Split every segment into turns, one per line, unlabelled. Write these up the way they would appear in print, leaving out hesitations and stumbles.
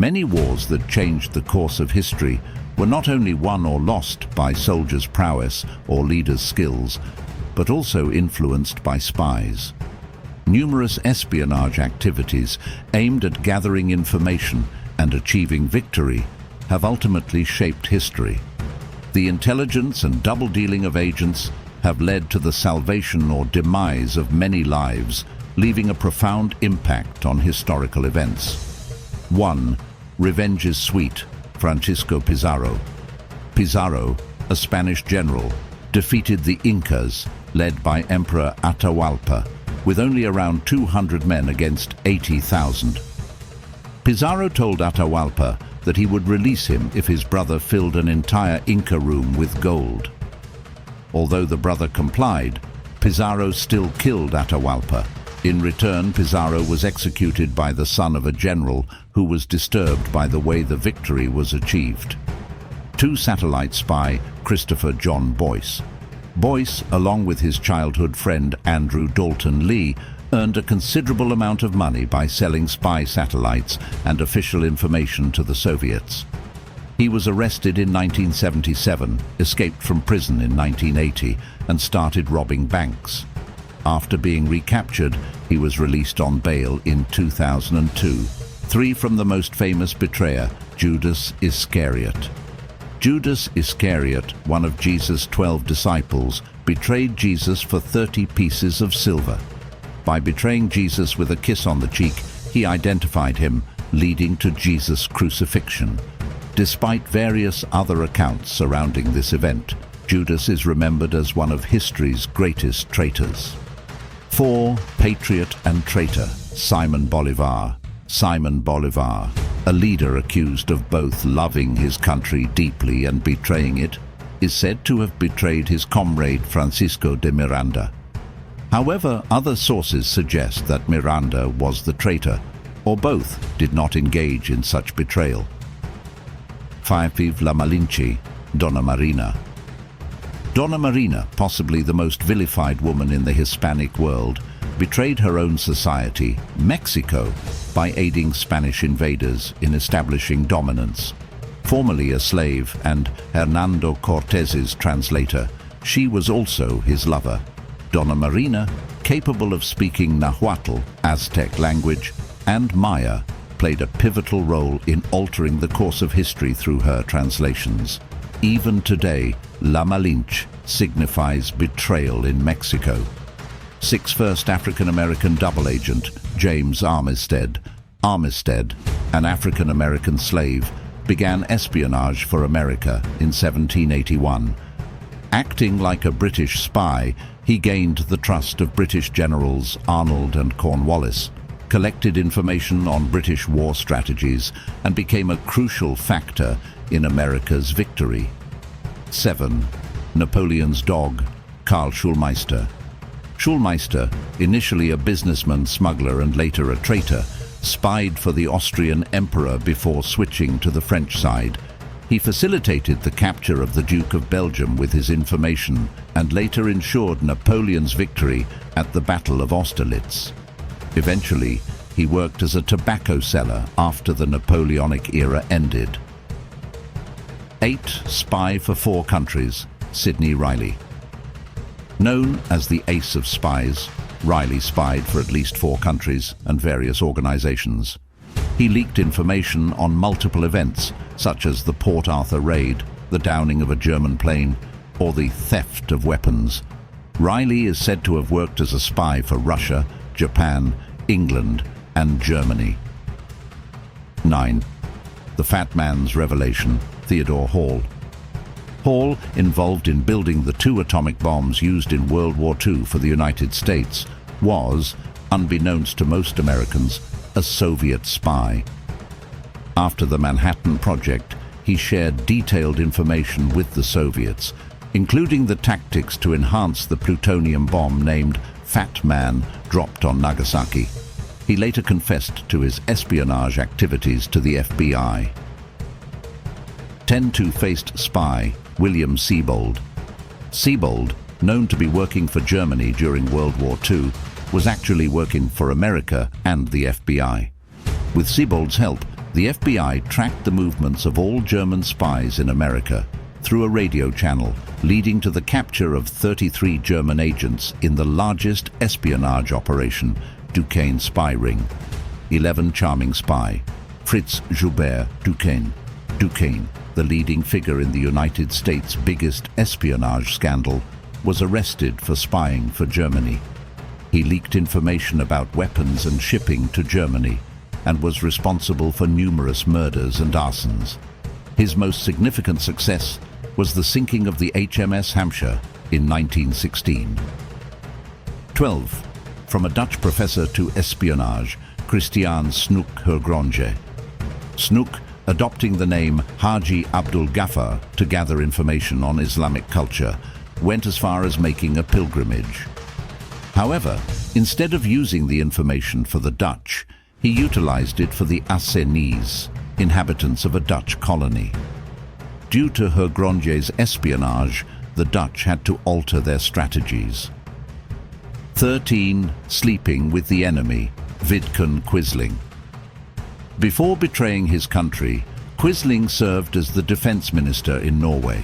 Many wars that changed the course of history were not only won or lost by soldiers' prowess or leaders' skills, but also influenced by spies. Numerous espionage activities aimed at gathering information and achieving victory have ultimately shaped history. The intelligence and double-dealing of agents have led to the salvation or demise of many lives, leaving a profound impact on historical events. 1. Revenge is sweet. Francisco Pizarro. Pizarro, a Spanish general, defeated the Incas, led by Emperor Atahualpa, with only around 200 men against 80,000. Pizarro told Atahualpa that he would release him if his brother filled an entire Inca room with gold. Although the brother complied, Pizarro still killed Atahualpa. In return, Pizarro was executed by the son of a general who was disturbed by the way the victory was achieved. 2. Satellite spy Christopher John Boyce. Boyce, along with his childhood friend Andrew Dalton Lee, earned a considerable amount of money by selling spy satellites and official information to the Soviets. He was arrested in 1977, escaped from prison in 1980, and started robbing banks. After being recaptured, he was released on bail in 2002. 3. From the most famous betrayer, Judas Iscariot. Judas Iscariot, one of Jesus' 12 disciples, betrayed Jesus for 30 pieces of silver. By betraying Jesus with a kiss on the cheek, he identified him, leading to Jesus' crucifixion. Despite various other accounts surrounding this event, Judas is remembered as one of history's greatest traitors. 4. Patriot and traitor, Simon Bolivar. Simon Bolivar, a leader accused of both loving his country deeply and betraying it, is said to have betrayed his comrade Francisco de Miranda. However, other sources suggest that Miranda was the traitor, or both did not engage in such betrayal. 5. La Malinche, Donna Marina. Donna Marina, possibly the most vilified woman in the Hispanic world, betrayed her own society, Mexico, by aiding Spanish invaders in establishing dominance. Formerly a slave and Hernando Cortez's translator, she was also his lover. Donna Marina, capable of speaking Nahuatl, Aztec language, and Maya, played a pivotal role in altering the course of history through her translations. Even today, La Malinche signifies betrayal in Mexico. 6. First African-American double agent, James Armistead. Armistead, an African-American slave, began espionage for America in 1781. Acting like a British spy, he gained the trust of British generals Arnold and Cornwallis, collected information on British war strategies, and became a crucial factor in America's victory. 7. Napoleon's dog, Karl Schulmeister. Schulmeister, initially a businessman, smuggler, and later a traitor, spied for the Austrian emperor before switching to the French side. He facilitated the capture of the Duke of Belgium with his information and later ensured Napoleon's victory at the Battle of Austerlitz. Eventually, he worked as a tobacco seller after the Napoleonic era ended. 8. Spy for 4 countries, Sidney Riley. Known as the Ace of Spies, Riley spied for at least 4 countries and various organizations. He leaked information on multiple events, such as the Port Arthur raid, the downing of a German plane, or the theft of weapons. Riley is said to have worked as a spy for Russia, Japan, England, and Germany. 9. The Fat Man's Revelation, Theodore Hall. Hall, involved in building the 2 atomic bombs used in World War II for the United States, was, unbeknownst to most Americans, a Soviet spy. After the Manhattan Project, he shared detailed information with the Soviets, including the tactics to enhance the plutonium bomb named Fat Man dropped on Nagasaki. He later confessed to his espionage activities to the FBI. 10. Two-faced spy, William Siebold. Siebold, known to be working for Germany during World War II, was actually working for America and the FBI. With Siebold's help, The FBI tracked the movements of all German spies in America through a radio channel, leading to the capture of 33 German agents in the largest espionage operation, Duquesne spy ring. 11 charming spy, Fritz Joubert Duquesne. Duquesne, the leading figure in the United States' biggest espionage scandal, was arrested for spying for Germany. He leaked information about weapons and shipping to Germany and was responsible for numerous murders and arsons. His most significant success was the sinking of the HMS Hampshire in 1916. 12. From a Dutch professor to espionage, Christiaan Snoek Hergronje. Snoek, adopting the name Haji Abdul Ghaffar to gather information on Islamic culture, went as far as making a pilgrimage. However, instead of using the information for the Dutch, he utilized it for the Assenees, inhabitants of a Dutch colony. Due to Hergronje's espionage, the Dutch had to alter their strategies. 13. Sleeping with the enemy, Vidkun Quisling. Before betraying his country, Quisling served as the defense minister in Norway.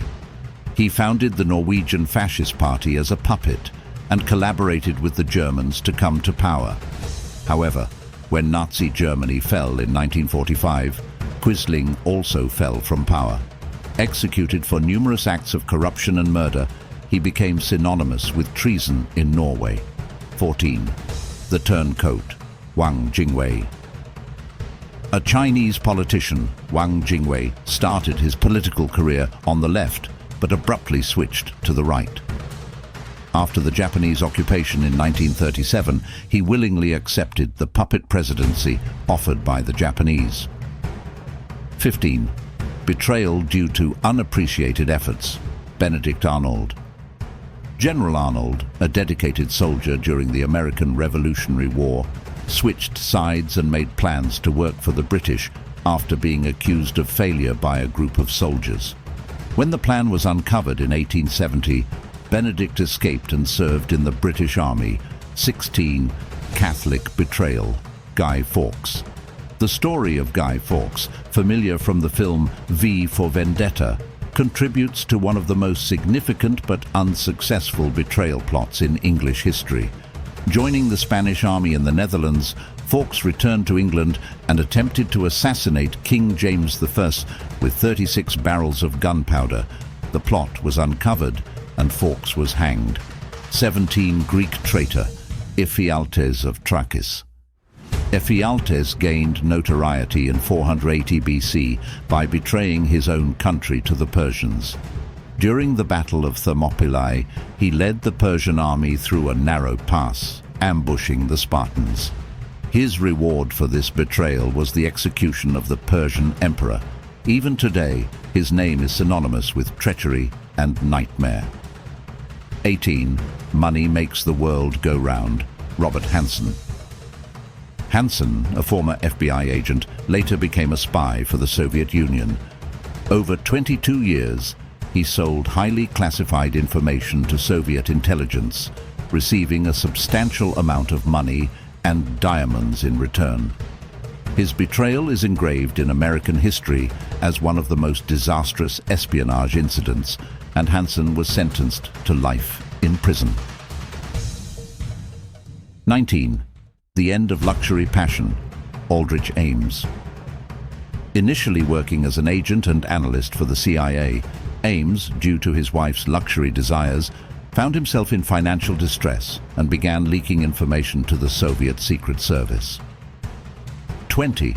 He founded the Norwegian Fascist Party as a puppet and collaborated with the Germans to come to power. However, when Nazi Germany fell in 1945, Quisling also fell from power. Executed for numerous acts of corruption and murder, he became synonymous with treason in Norway. 14. The Turncoat, Wang Jingwei. A Chinese politician, Wang Jingwei started his political career on the left, but abruptly switched to the right. After the Japanese occupation in 1937, he willingly accepted the puppet presidency offered by the Japanese. 15. Betrayal due to unappreciated efforts, Benedict Arnold. General Arnold, a dedicated soldier during the American Revolutionary War, switched sides and made plans to work for the British after being accused of failure by a group of soldiers. When the plan was uncovered in 1870, Benedict escaped and served in the British Army. 16. Catholic betrayal, Guy Fawkes. The story of Guy Fawkes, familiar from the film V for Vendetta, contributes to one of the most significant but unsuccessful betrayal plots in English history. Joining the Spanish army in the Netherlands, Fawkes returned to England and attempted to assassinate King James I with 36 barrels of gunpowder. The plot was uncovered and Fawkes was hanged. 17. Greek traitor, Ephialtes of Trachis. Ephialtes gained notoriety in 480 BC by betraying his own country to the Persians. During the Battle of Thermopylae, he led the Persian army through a narrow pass, ambushing the Spartans. His reward for this betrayal was the execution of the Persian emperor. Even today, his name is synonymous with treachery and nightmare. 18. Money makes the world go round, Robert Hanssen. Hanssen, a former FBI agent, later became a spy for the Soviet Union. Over 22 years, he sold highly classified information to Soviet intelligence, receiving a substantial amount of money and diamonds in return. His betrayal is engraved in American history as one of the most disastrous espionage incidents, and Hanssen was sentenced to life in prison. 19. The end of luxury passion, Aldrich Ames. Initially working as an agent and analyst for the CIA, Ames, due to his wife's luxury desires, found himself in financial distress and began leaking information to the Soviet Secret Service. 20.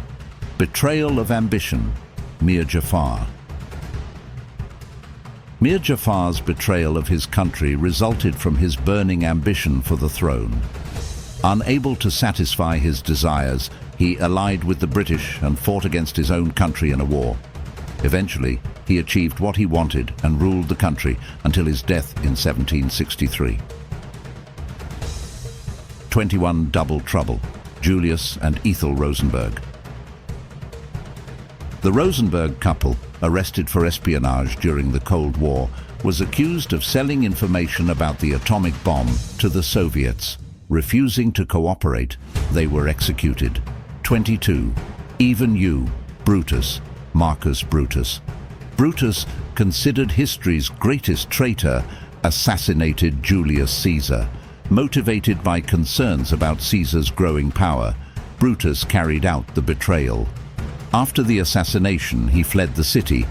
Betrayal of Ambition, Mir Jafar. Mir Jafar's betrayal of his country resulted from his burning ambition for the throne. Unable to satisfy his desires, he allied with the British and fought against his own country in a war. Eventually, he achieved what he wanted and ruled the country until his death in 1763. 21. Double Trouble, Julius and Ethel Rosenberg. The Rosenberg couple, arrested for espionage during the Cold War, was accused of selling information about the atomic bomb to the Soviets. Refusing to cooperate, they were executed. 22. Even You, Brutus, Marcus Brutus. Brutus, considered history's greatest traitor, assassinated Julius Caesar. Motivated by concerns about Caesar's growing power, Brutus carried out the betrayal. After the assassination, he fled the city,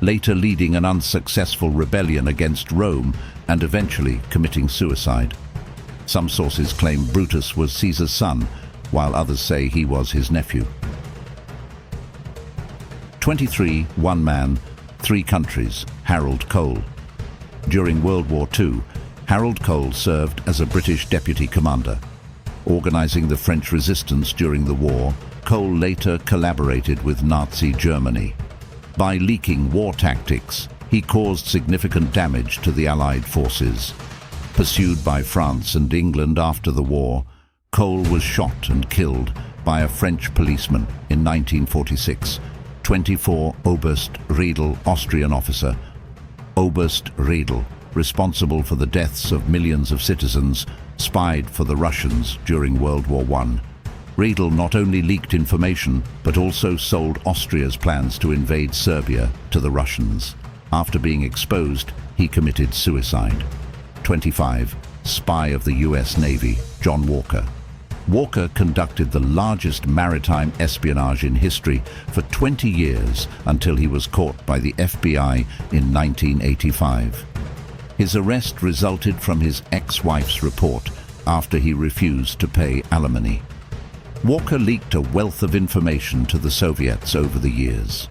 later leading an unsuccessful rebellion against Rome and eventually committing suicide. Some sources claim Brutus was Caesar's son, while others say he was his nephew. 23, one man, three countries, Harold Cole. During World War II, Harold Cole served as a British deputy commander. Organizing the French resistance during the war, Cole later collaborated with Nazi Germany. By leaking war tactics, he caused significant damage to the Allied forces. Pursued by France and England after the war, Cole was shot and killed by a French policeman in 1946. 24 Oberst Riedel, Austrian officer. Oberst Riedel, responsible for the deaths of millions of citizens, spied for the Russians during World War I. Riedel not only leaked information, but also sold Austria's plans to invade Serbia to the Russians. After being exposed, he committed suicide. 25. Spy of the US Navy, John Walker. Walker conducted the largest maritime espionage in history for 20 years until he was caught by the FBI in 1985. His arrest resulted from his ex-wife's report after he refused to pay alimony. Walker leaked a wealth of information to the Soviets over the years.